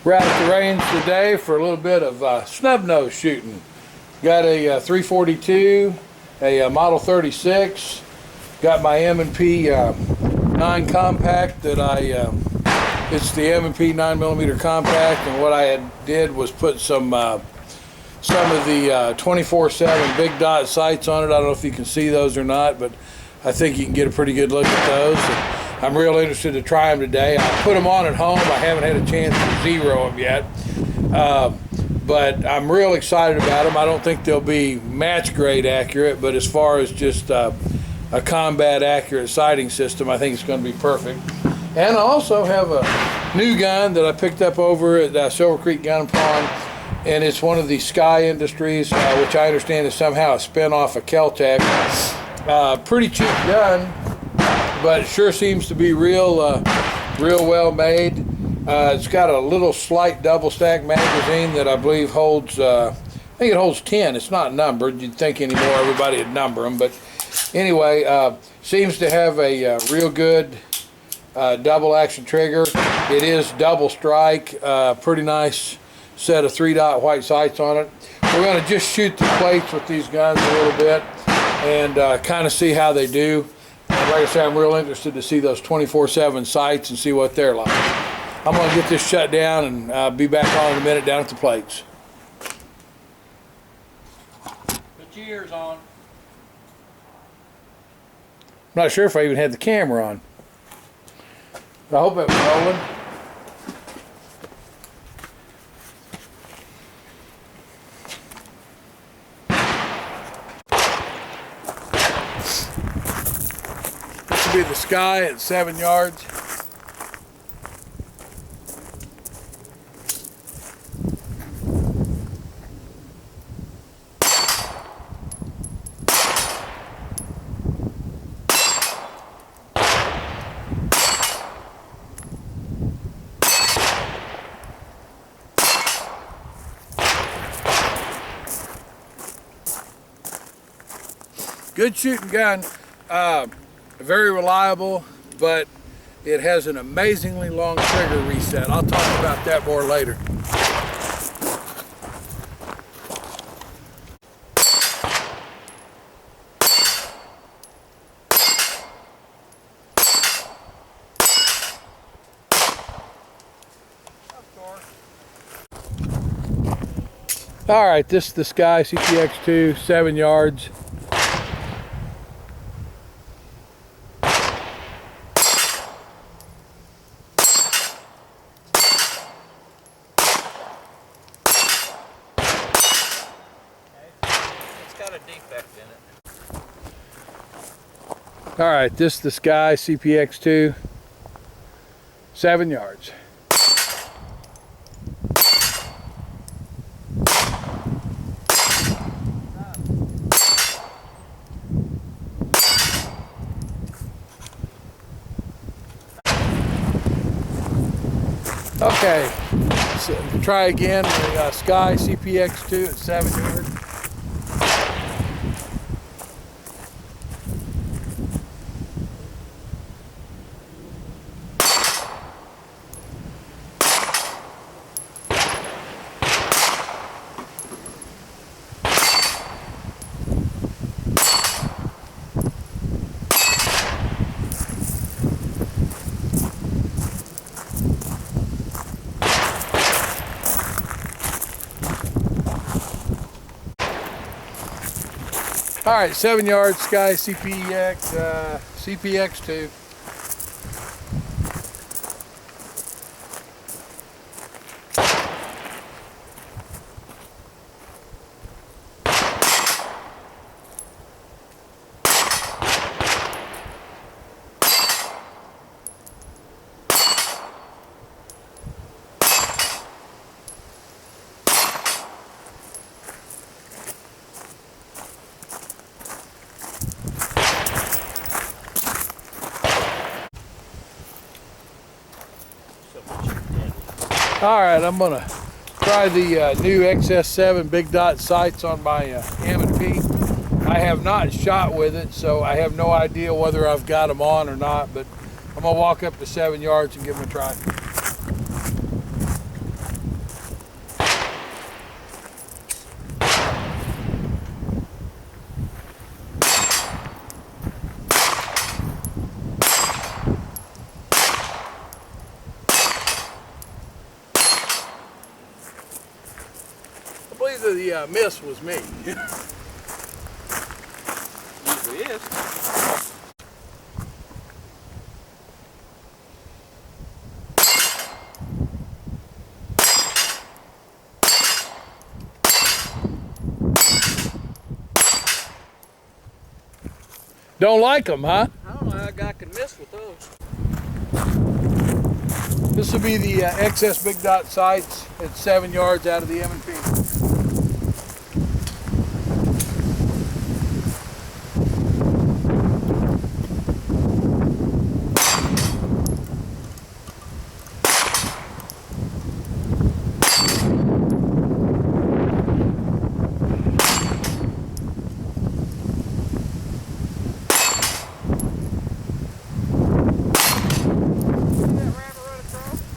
We're out at the range today for a little bit of snub nose shooting. Got a 342, a Model 36. Got my M&P 9 compact that it's the M&P 9mm compact, and what I did was put some of the 24/7 BigDot sights on it. I don't know if you can see those or not, but I think you can get a pretty good look at those. And I'm real interested to try them today. I put them on at home. I haven't had a chance to zero them yet, but I'm real excited about them. I don't think they'll be match grade accurate, but as far as just a combat accurate sighting system, I think it's going to be perfect. And I also have a new gun that I picked up over at Silver Creek Gun and Pawn, and it's one of the SCCY Industries, which I understand is somehow a spin-off of Kel-Tec. Pretty cheap gun, but it sure seems to be real well made. It's got a little slight double stack magazine that I believe holds, I think it holds 10. It's not numbered. You'd think anymore everybody would number them, but anyway, seems to have a real good double action trigger. It is double strike, pretty nice set of 3-dot white sights on it. We're going to just shoot the plates with these guns a little bit and kind of see how they do. And like I said, I'm real interested to see those 24/7 sights and see what they're like. I'm going to get this shut down and be back on in a minute down at the plates. Put your ears on. I'm not sure if I even had the camera on. I hope it was rolling. This will be the SCCY at 7 yards. Good shooting gun, very reliable, but it has an amazingly long trigger reset. I'll talk about that more later. All right, this is the SCCY CPX-2, 7 yards. Got a defect in it. All right, this is the SCCY CPX-2, 7 yards. Okay, so try again the SCCY CPX-2 at 7 yards. All right, 7 yards, SCCY CPX-2. All right, I'm gonna try the new XS7 BigDot sights on my M&P. I have not shot with it, so I have no idea whether I've got them on or not, but I'm gonna walk up to 7 yards and give them a try. Usually the miss was me. Usually is. Don't like them, huh? I don't know how a guy can miss with those. This will be the XS BigDot sights at 7 yards out of the M&P.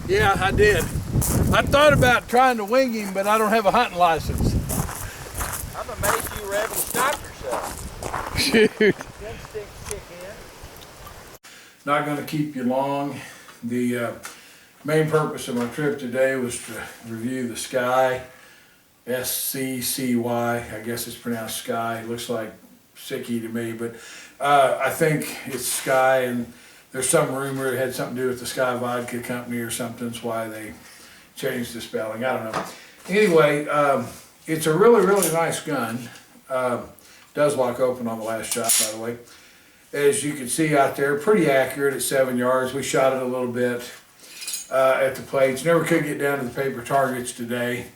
Yeah, I did. I thought about trying to wing him, but I don't have a hunting license. I'm amazed you were able to stop yourself. Shoot. Them sticks kick in. Not going to keep you long. The main purpose of my trip today was to review the Sky, SCCY, I guess it's pronounced Sky. It looks like Sicky to me, but I think it's Sky, and there's some rumor it had something to do with the Sky Vodka Company or something. That's why they changed the spelling. I don't know. Anyway, it's a really, really nice gun. Does lock open on the last shot, by the way. As you can see out there, pretty accurate at 7 yards. We shot it a little bit at the plates. Never could get down to the paper targets today.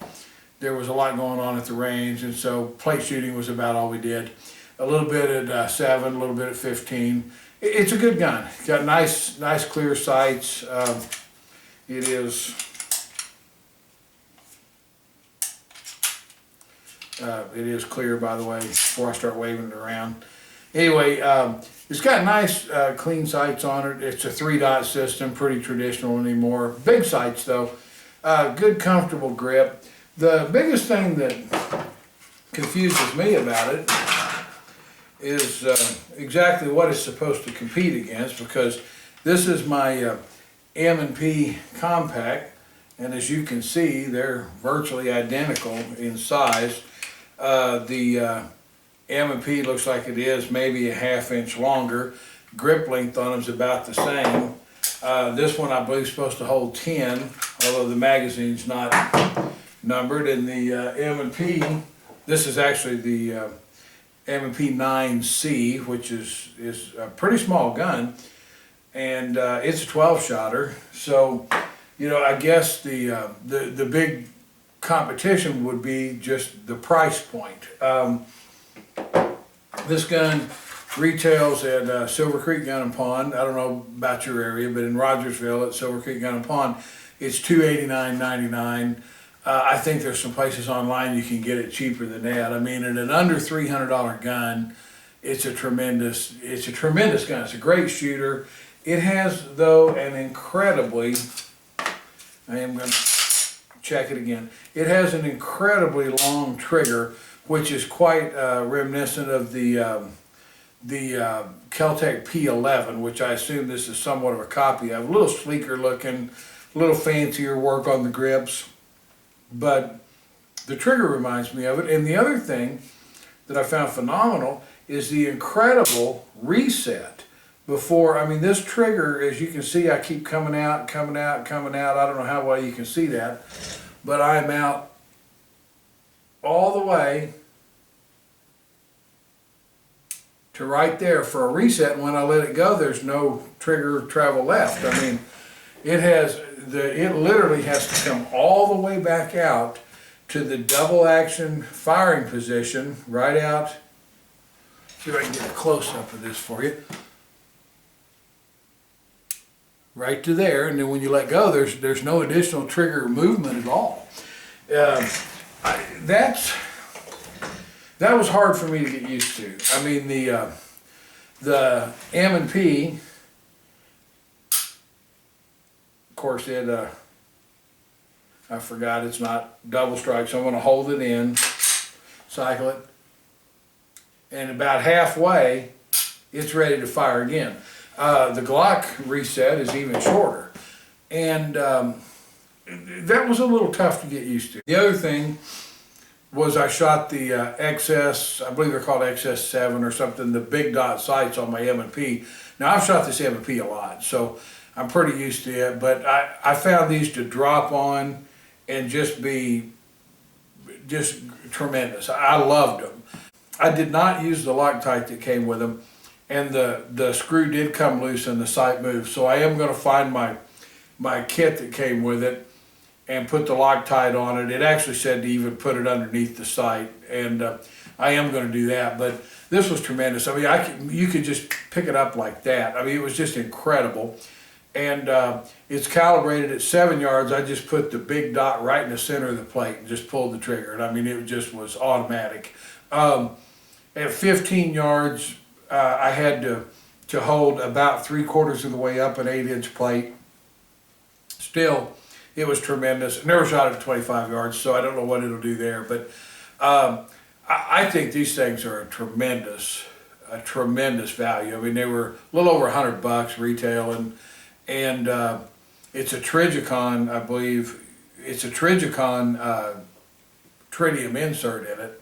There was a lot going on at the range, and so plate shooting was about all we did. A little bit at 7, a little bit at 15. It's a good gun. It's got nice clear sights. It is clear, by the way, before I start waving it around. Anyway, it's got nice clean sights on it. It's a 3-dot system, pretty traditional anymore. Big sights though. Good comfortable grip. The biggest thing that confuses me about it is exactly what it's supposed to compete against, because this is my M&P compact, and as you can see, they're virtually identical in size. The M&P looks like it is maybe a ½ inch longer. Grip length on them is about the same. This one I believe is supposed to hold 10, although the magazine's not numbered. And the M&P, this is actually the M&P 9C, which is a pretty small gun, and it's a 12-shotter. So, you know, I guess the big competition would be just the price point. This gun retails at Silver Creek Gun and Pawn. I don't know about your area, but in Rogersville at Silver Creek Gun and Pawn, it's $289.99. I think there's some places online you can get it cheaper than that. I mean, at an under $300 gun, it's a tremendous gun. It's a great shooter. It has, though, an incredibly, I am going to check it again. It has an incredibly long trigger, which is quite reminiscent of the Kel-Tec P11, which I assume this is somewhat of a copy of. A little sleeker looking, a little fancier work on the grips, but the trigger reminds me of it. And the other thing that I found phenomenal is the incredible reset before. I mean, this trigger, as you can see, I keep coming out, coming out, coming out. I don't know how well you can see that, but I'm out all the way to right there for a reset, and when I let it go, there's no trigger travel left. I mean, it literally has to come all the way back out to the double action firing position, right out. See if I can get a close-up of this for you. Right to there, and then when you let go, there's no additional trigger movement at all. That was hard for me to get used to. I mean, the M&P, of course, I forgot it's not double strike, so I'm going to hold it in, cycle it, and about halfway, it's ready to fire again. The Glock reset is even shorter, and that was a little tough to get used to. The other thing was I shot the XS, I believe they're called XS7 or something, the BigDot sights on my M&P. Now I've shot this M&P a lot, so I'm pretty used to it, but I found these to drop on and just be just tremendous. I loved them. I did not use the Loctite that came with them, and the screw did come loose and the sight moved, so I am going to find my kit that came with it and put the Loctite on it. It actually said to even put it underneath the sight, and I am going to do that. But this was tremendous. I mean, you could just pick it up like that. I mean, it was just incredible. And it's calibrated at 7 yards. I just put the BigDot right in the center of the plate and just pulled the trigger. And I mean, it just was automatic. At 15 yards, I had to hold about 3/4 of the way up an 8-inch plate. Still, it was tremendous. Never shot it at 25 yards, so I don't know what it'll do there. But I think these things are a tremendous value. I mean, they were a little over $100 retail, and it's a Trigicon, I believe. It's a Trigicon tritium insert in it.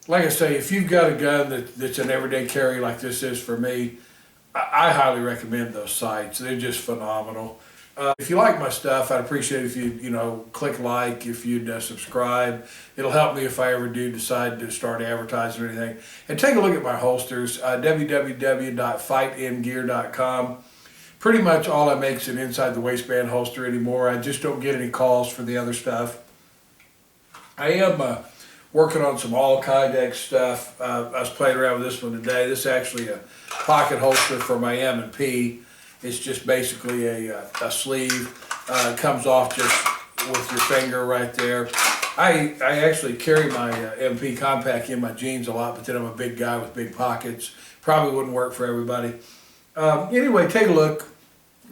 Like I say, if you've got a gun that's an everyday carry like this is for me, I highly recommend those sights. They're just phenomenal. If you like my stuff, I'd appreciate it if you click like, if you'd subscribe. It'll help me if I ever do decide to start advertising or anything. And take a look at my holsters, www.FightNGear.com. Pretty much all I make is an inside the waistband holster anymore. I just don't get any calls for the other stuff. I am working on some all Kydex stuff. I was playing around with this one today. This is actually a pocket holster for my M&P. It's just basically a sleeve. It comes off just with your finger right there. I actually carry my MP Compact in my jeans a lot, but then I'm a big guy with big pockets. Probably wouldn't work for everybody. Anyway, take a look.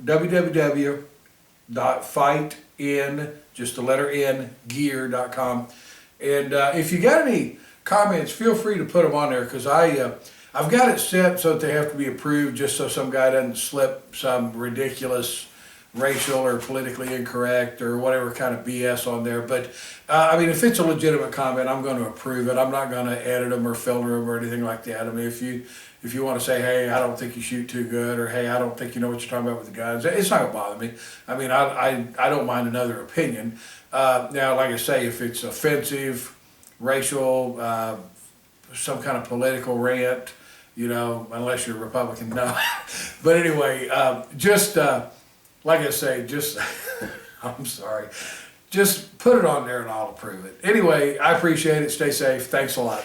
www.FightN, just the letter N, gear.com. And if you got any comments, feel free to put them on there, because I've got it set so that they have to be approved, just so some guy doesn't slip some ridiculous racial or politically incorrect or whatever kind of BS on there. But I mean, if it's a legitimate comment, I'm going to approve it. I'm not going to edit them or filter them or anything like that. I mean, if you want to say, hey, I don't think you shoot too good, or hey, I don't think you know what you're talking about with the guns, it's not going to bother me. I mean, I don't mind another opinion. Now, like I say, if it's offensive, racial, some kind of political rant, unless you're a Republican, no. But anyway, like I say, I'm sorry, just put it on there and I'll approve it. Anyway, I appreciate it. Stay safe. Thanks a lot.